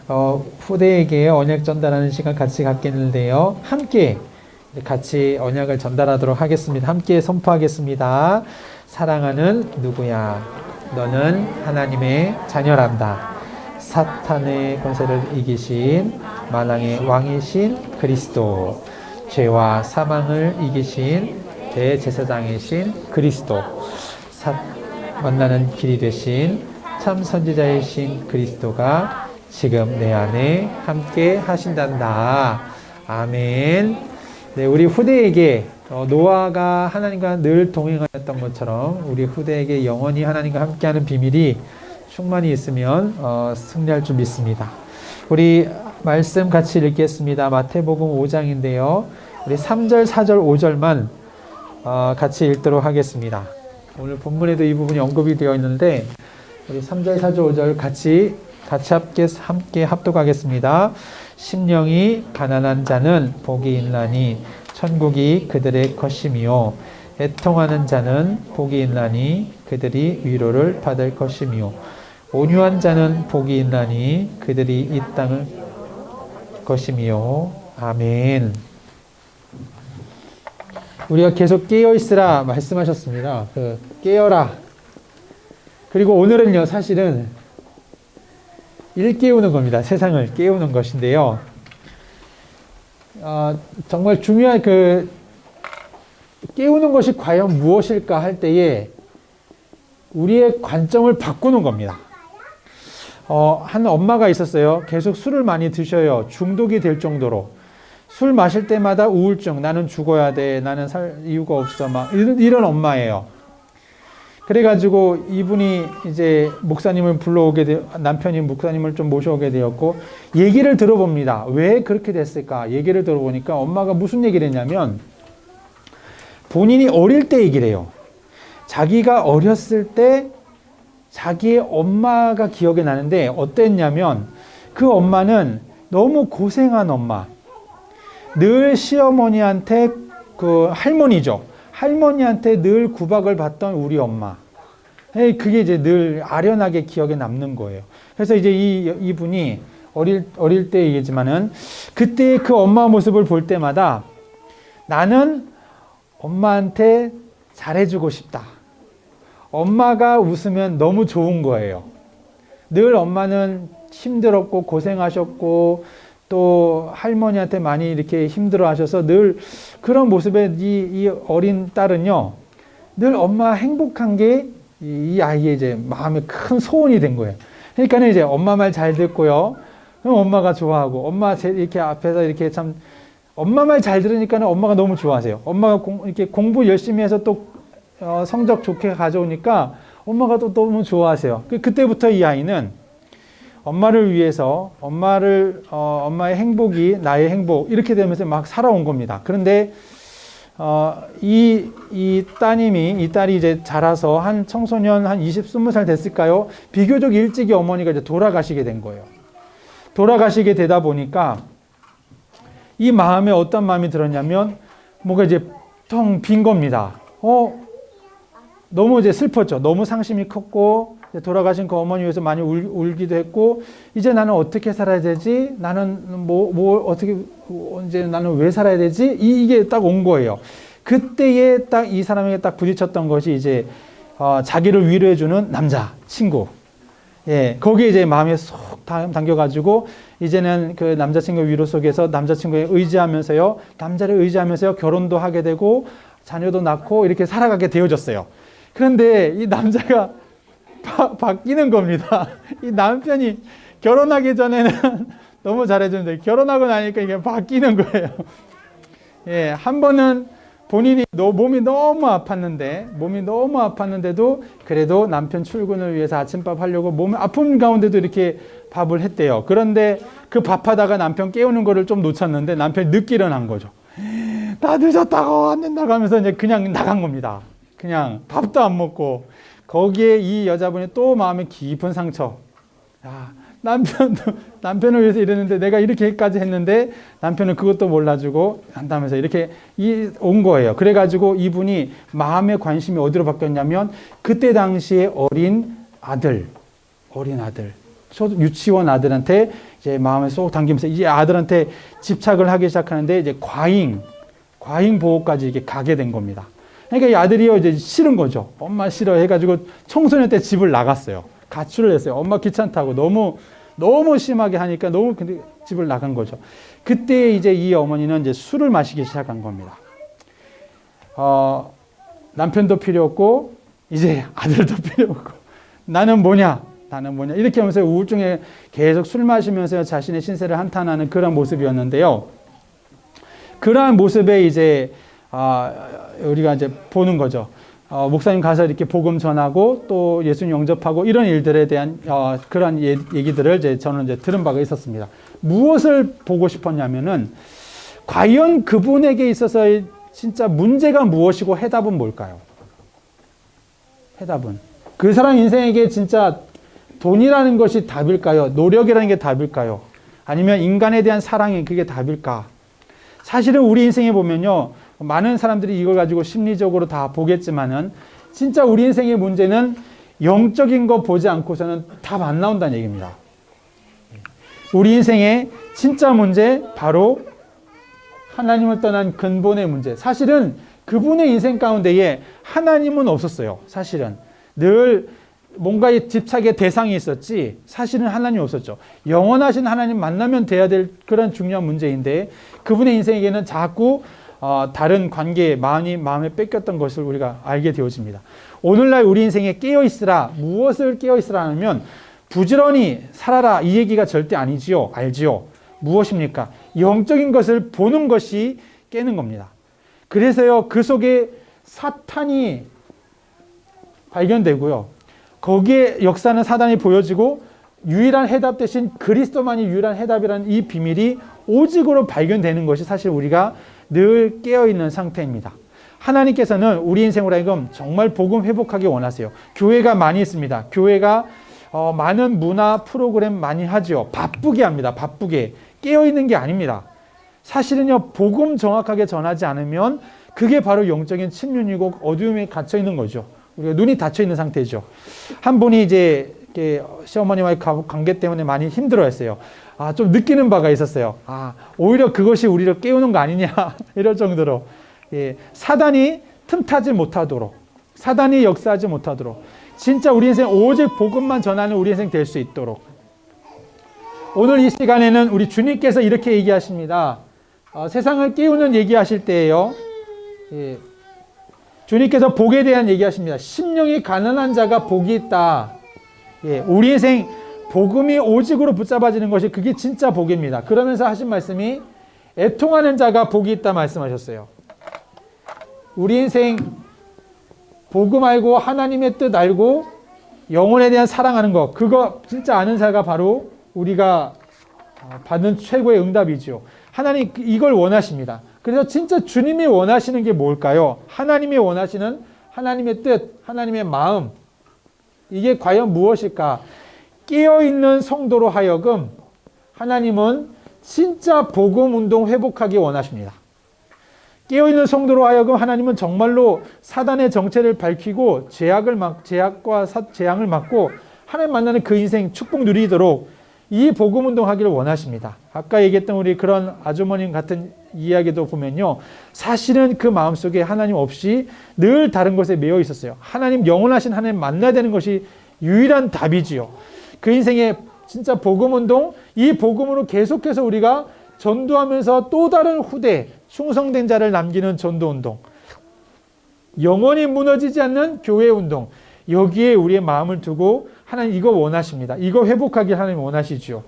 후대에게 언약 전달하는 시간 같이 갖겠는데요. 함께 같이 언약을 전달하도록 하겠습니다. 함께 선포하겠습니다. 사랑하는 누구야? 너는 하나님의 자녀란다. 사탄의 권세를 이기신 만왕의 왕이신 그리스도, 죄와 사망을 이기신 대제사장이신 그리스도, 만나는 길이 되신 참 선지자이신 그리스도가 지금 내 안에 함께 하신단다. 아멘. 네, 우리 후대에게 노아가 하나님과 늘 동행하였던 것처럼 우리 후대에게 영원히 하나님과 함께하는 비밀이 충만히 있으면 승리할 줄 믿습니다. 우리 말씀 같이 읽겠습니다. 마태복음 5장인데요. 우리 3절, 4절, 5절만 같이 읽도록 하겠습니다. 오늘 본문에도 이 부분이 언급이 되어 있는데 우리 3절, 4절, 5절 같이 함께 합독하겠습니다. 심령이 가난한 자는 복이 있나니 천국이 그들의 것이며 애통하는 자는 복이 있나니 그들이 위로를 받을 것이며 온유한 자는 복이 있나니 그들이 이 땅을 것이며. 아멘. 우리가 계속 깨어있으라 말씀하셨습니다. 깨어라. 그리고 오늘은요, 사실은 일깨우는 겁니다. 세상을 깨우는 것인데요. 정말 중요한 깨우는 것이 과연 무엇일까 할 때에 우리의 관점을 바꾸는 겁니다. 한 엄마가 있었어요. 계속 술을 많이 드셔요. 중독이 될 정도로. 술 마실 때마다 우울증, 나는 죽어야 돼, 나는 살 이유가 없어, 막 이런 엄마예요. 그래가지고 이분이 이제 목사님을 남편이 목사님을 좀 모셔오게 되었고, 얘기를 들어봅니다. 왜 그렇게 됐을까? 얘기를 들어보니까 엄마가 무슨 얘기를 했냐면, 본인이 어릴 때 얘기를 해요. 자기가 어렸을 때 자기의 엄마가 기억이 나는데, 어땠냐면, 그 엄마는 너무 고생한 엄마. 늘 시어머니한테, 할머니죠. 할머니한테 늘 구박을 받던 우리 엄마. 그게 이제 늘 아련하게 기억에 남는 거예요. 그래서 이제 이분이 어릴 때 얘기지만은 그때 그 엄마 모습을 볼 때마다 나는 엄마한테 잘해주고 싶다. 엄마가 웃으면 너무 좋은 거예요. 늘 엄마는 힘들었고 고생하셨고 또 할머니한테 많이 이렇게 힘들어 하셔서 늘 그런 모습에 이 어린 딸은요, 늘 엄마 행복한 게 이 아이의 이제 마음에 큰 소원이 된 거예요. 그러니까 이제 엄마 말 잘 듣고요. 그럼 엄마가 좋아하고, 엄마 이렇게 앞에서 이렇게 참, 엄마 말 잘 들으니까 엄마가 너무 좋아하세요. 엄마가 이렇게 공부 열심히 해서 또 성적 좋게 가져오니까 엄마가 또 너무 좋아하세요. 그때부터 이 아이는 엄마를 위해서 엄마의 행복이 나의 행복 이렇게 되면서 막 살아온 겁니다. 그런데 이 딸이 이제 자라서 한 청소년 한 20살 됐을까요? 비교적 일찍이 어머니가 이제 돌아가시게 된 거예요. 돌아가시게 되다 보니까 이 마음에 어떤 마음이 들었냐면 뭐가 이제 텅 빈 겁니다. 너무 이제 슬펐죠. 너무 상심이 컸고 돌아가신 그 어머니 위해서 많이 울기도 했고, 이제 나는 어떻게 살아야 되지? 나는 이제 나는 왜 살아야 되지? 이게 딱 온 거예요. 그때에 딱 이 사람에게 딱 부딪혔던 것이 이제 자기를 위로해주는 남자 친구. 예, 거기에 이제 마음에 쏙 당겨가지고 이제는 그 남자친구 위로 속에서 남자친구에 의지하면서요, 남자를 의지하면서요, 결혼도 하게 되고 자녀도 낳고 이렇게 살아가게 되어졌어요. 그런데 이 남자가 바뀌는 겁니다. 이 남편이 결혼하기 전에는 너무 잘해주는데 결혼하고 나니까 이게 바뀌는 거예요. 예, 한 번은 본인이 몸이 너무 아팠는데도 그래도 남편 출근을 위해서 아침밥 하려고 몸이 아픈 가운데도 이렇게 밥을 했대요. 그런데 그 밥하다가 남편 깨우는 거를 좀 놓쳤는데 남편이 늦게 일어난 거죠. 나 늦었다고 안 된다고 하면서 이제 그냥 나간 겁니다. 그냥 밥도 안 먹고. 거기에 이 여자분이 또 마음에 깊은 상처. 남편을 위해서 이랬는데 내가 이렇게까지 했는데 남편은 그것도 몰라주고 한다면서 이렇게 온 거예요. 그래가지고 이분이 마음의 관심이 어디로 바뀌었냐면 그때 당시에 어린 아들. 유치원 아들한테 이제 마음에 쏙 당기면서 이제 아들한테 집착을 하기 시작하는데 이제 과잉 보호까지 이렇게 가게 된 겁니다. 그러니까 이 아들이요 이제 싫은 거죠. 엄마 싫어 해가지고 청소년 때 집을 나갔어요. 가출을 했어요. 엄마 귀찮다고 너무 심하게 하니까 근데 집을 나간 거죠. 그때 이제 이 어머니는 이제 술을 마시기 시작한 겁니다. 남편도 필요 없고 이제 아들도 필요 없고 나는 뭐냐 이렇게 하면서 우울증에 계속 술 마시면서 자신의 신세를 한탄하는 그런 모습이었는데요. 그러한 모습에 이제 우리가 이제 보는 거죠. 목사님 가서 이렇게 복음 전하고 또 예수님 영접하고 이런 일들에 대한 그런 얘기들을 저는 이제 들은 바가 있었습니다. 무엇을 보고 싶었냐면은 과연 그분에게 있어서 진짜 문제가 무엇이고 해답은 뭘까요? 해답은 그 사람 인생에게 진짜 돈이라는 것이 답일까요? 노력이라는 게 답일까요? 아니면 인간에 대한 사랑이 그게 답일까? 사실은 우리 인생에 보면요, 많은 사람들이 이걸 가지고 심리적으로 다 보겠지만은 진짜 우리 인생의 문제는 영적인 거 보지 않고서는 답 안 나온다는 얘기입니다. 우리 인생의 진짜 문제 바로 하나님을 떠난 근본의 문제. 사실은 그분의 인생 가운데에 하나님은 없었어요. 사실은 늘 뭔가의 집착의 대상이 있었지 사실은 하나님이 없었죠. 영원하신 하나님 만나면 돼야 될 그런 중요한 문제인데 그분의 인생에게는 자꾸 다른 관계에 마음에 뺏겼던 것을 우리가 알게 되어집니다. 오늘날 우리 인생에 깨어있으라. 무엇을 깨어있으라 하면 부지런히 살아라 이 얘기가 절대 아니지요. 알지요. 무엇입니까? 영적인 것을 보는 것이 깨는 겁니다. 그래서요 그 속에 사탄이 발견되고요. 거기에 역사는 사단이 보여지고 유일한 해답 대신 그리스도만이 유일한 해답이라는 이 비밀이 오직으로 발견되는 것이 사실 우리가 늘 깨어있는 상태입니다. 하나님께서는 우리 인생으로 하여금 정말 복음 회복하기 원하세요. 교회가 많이 있습니다. 교회가 많은 문화 프로그램 많이 하죠. 바쁘게 합니다. 바쁘게. 깨어있는 게 아닙니다. 사실은요 복음 정확하게 전하지 않으면 그게 바로 영적인 침륜이고 어두움에 갇혀있는 거죠. 우리가 눈이 닫혀있는 상태죠. 한 분이 이제 시어머니와의 관계 때문에 많이 힘들어했어요. 좀 느끼는 바가 있었어요. 오히려 그것이 우리를 깨우는 거 아니냐 이럴 정도로 사단이 틈타지 못하도록 사단이 역사하지 못하도록 진짜 우리 인생 오직 복음만 전하는 우리 인생 될 수 있도록 오늘 이 시간에는 우리 주님께서 이렇게 얘기하십니다. 세상을 깨우는 얘기하실 때에요. 주님께서 복에 대한 얘기하십니다. 심령이 가난한 자가 복이 있다. 우리 인생 복음이 오직으로 붙잡아지는 것이 그게 진짜 복입니다. 그러면서 하신 말씀이 애통하는 자가 복이 있다 말씀하셨어요. 우리 인생 복음 알고 하나님의 뜻 알고 영혼에 대한 사랑하는 것 그거 진짜 아는 자가 바로 우리가 받는 최고의 응답이죠. 하나님 이걸 원하십니다. 그래서 진짜 주님이 원하시는 게 뭘까요? 하나님이 원하시는 하나님의 뜻, 하나님의 마음 이게 과연 무엇일까? 깨어있는 성도로 하여금 하나님은 진짜 복음운동 회복하기 원하십니다. 깨어있는 성도로 하여금 하나님은 정말로 사단의 정체를 밝히고 제약과 재앙을 막고 하나님 만나는 그 인생 축복 누리도록 이 복음운동 하기를 원하십니다. 아까 얘기했던 우리 그런 아주머님 같은 이야기도 보면요. 사실은 그 마음속에 하나님 없이 늘 다른 것에 매여 있었어요. 하나님 영원하신 하나님 만나야 되는 것이 유일한 답이지요. 그 인생의 진짜 복음운동 이 복음으로 계속해서 우리가 전도하면서 또 다른 후대 충성된 자를 남기는 전도운동 영원히 무너지지 않는 교회운동 여기에 우리의 마음을 두고 하나님 이거 원하십니다. 이거 회복하길 하나님 원하시죠.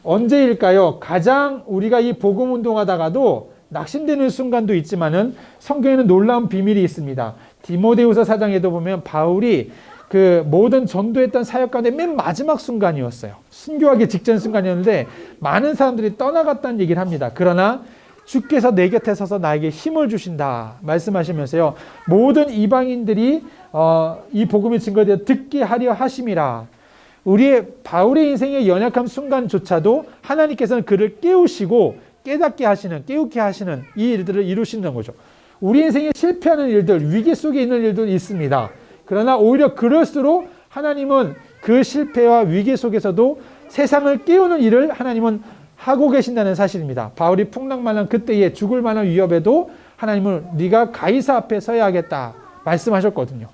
언제일까요? 가장 우리가 이 복음 운동하다가도 낙심되는 순간도 있지만은 성경에는 놀라운 비밀이 있습니다. 디모데후서 4장에도 보면 바울이 그 모든 전도했던 사역 가운데 맨 마지막 순간이었어요. 순교하기 직전 순간이었는데 많은 사람들이 떠나갔다는 얘기를 합니다. 그러나 주께서 내 곁에 서서 나에게 힘을 주신다 말씀하시면서요. 모든 이방인들이 이 복음의 증거되어 듣게 하려 하심이라. 우리의 바울의 인생의 연약한 순간조차도 하나님께서는 그를 깨우시고 깨닫게 하시는 깨우게 하시는 이 일들을 이루시는 거죠. 우리 인생에 실패하는 일들 위기 속에 있는 일도 있습니다. 그러나 오히려 그럴수록 하나님은 그 실패와 위기 속에서도 세상을 깨우는 일을 하나님은 하고 계신다는 사실입니다. 바울이 풍랑만한 그때에 죽을 만한 위협에도 하나님은 네가 가이사 앞에 서야 하겠다 말씀하셨거든요.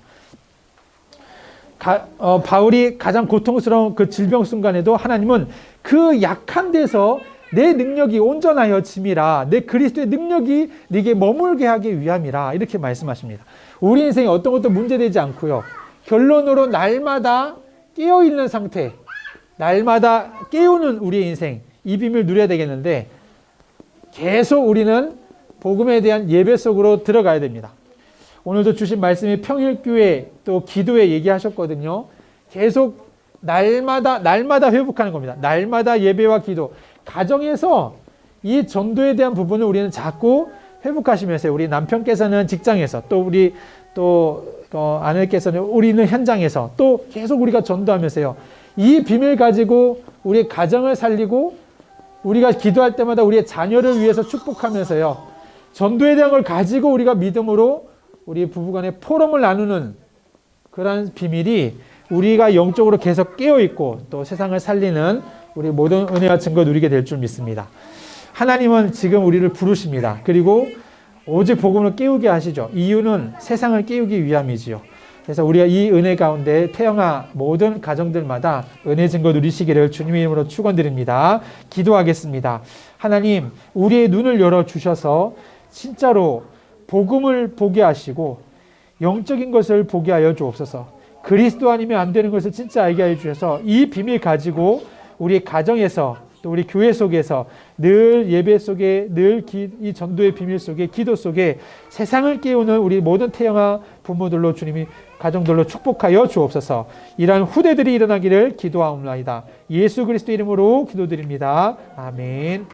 바울이 가장 고통스러운 그 질병 순간에도 하나님은 그 약한 데서 내 능력이 온전하여짐이라, 내 그리스도의 능력이 네게 머물게 하기 위함이라, 이렇게 말씀하십니다. 우리 인생에 어떤 것도 문제되지 않고요, 결론으로 날마다 깨어있는 상태, 날마다 깨우는 우리의 인생, 이 비밀을 누려야 되겠는데 계속 우리는 복음에 대한 예배 속으로 들어가야 됩니다. 오늘도 주신 말씀이 평일교회 또 기도에 얘기하셨거든요. 계속 날마다 회복하는 겁니다. 날마다 예배와 기도. 가정에서 이 전도에 대한 부분을 우리는 자꾸 회복하시면서, 우리 남편께서는 직장에서, 또 우리 아내께서는 우리는 현장에서 또 계속 우리가 전도하면서요, 이 비밀 가지고 우리 가정을 살리고 우리가 기도할 때마다 우리의 자녀를 위해서 축복하면서요, 전도에 대한 걸 가지고 우리가 믿음으로 우리 부부간의 포럼을 나누는 그런 비밀이 우리가 영적으로 계속 깨어있고 또 세상을 살리는 우리 모든 은혜와 증거 누리게 될 줄 믿습니다. 하나님은 지금 우리를 부르십니다. 그리고 오직 복음을 깨우게 하시죠. 이유는 세상을 깨우기 위함이지요. 그래서 우리가 이 은혜 가운데 태영아 모든 가정들마다 은혜 증거 누리시기를 주님의 이름으로 축원드립니다. 기도하겠습니다. 하나님, 우리의 눈을 열어주셔서 진짜로 복음을 보게 하시고 영적인 것을 보게 하여 주옵소서. 그리스도 아니면 안 되는 것을 진짜 알게 하여 주셔서 이 비밀 가지고 우리 가정에서 또 우리 교회 속에서 늘 예배 속에, 늘 이 전도의 비밀 속에, 기도 속에 세상을 깨우는 우리 모든 태영아 부모들로 주님이 가정들로 축복하여 주옵소서. 이러한 후대들이 일어나기를 기도하옵나이다. 예수 그리스도 이름으로 기도드립니다. 아멘.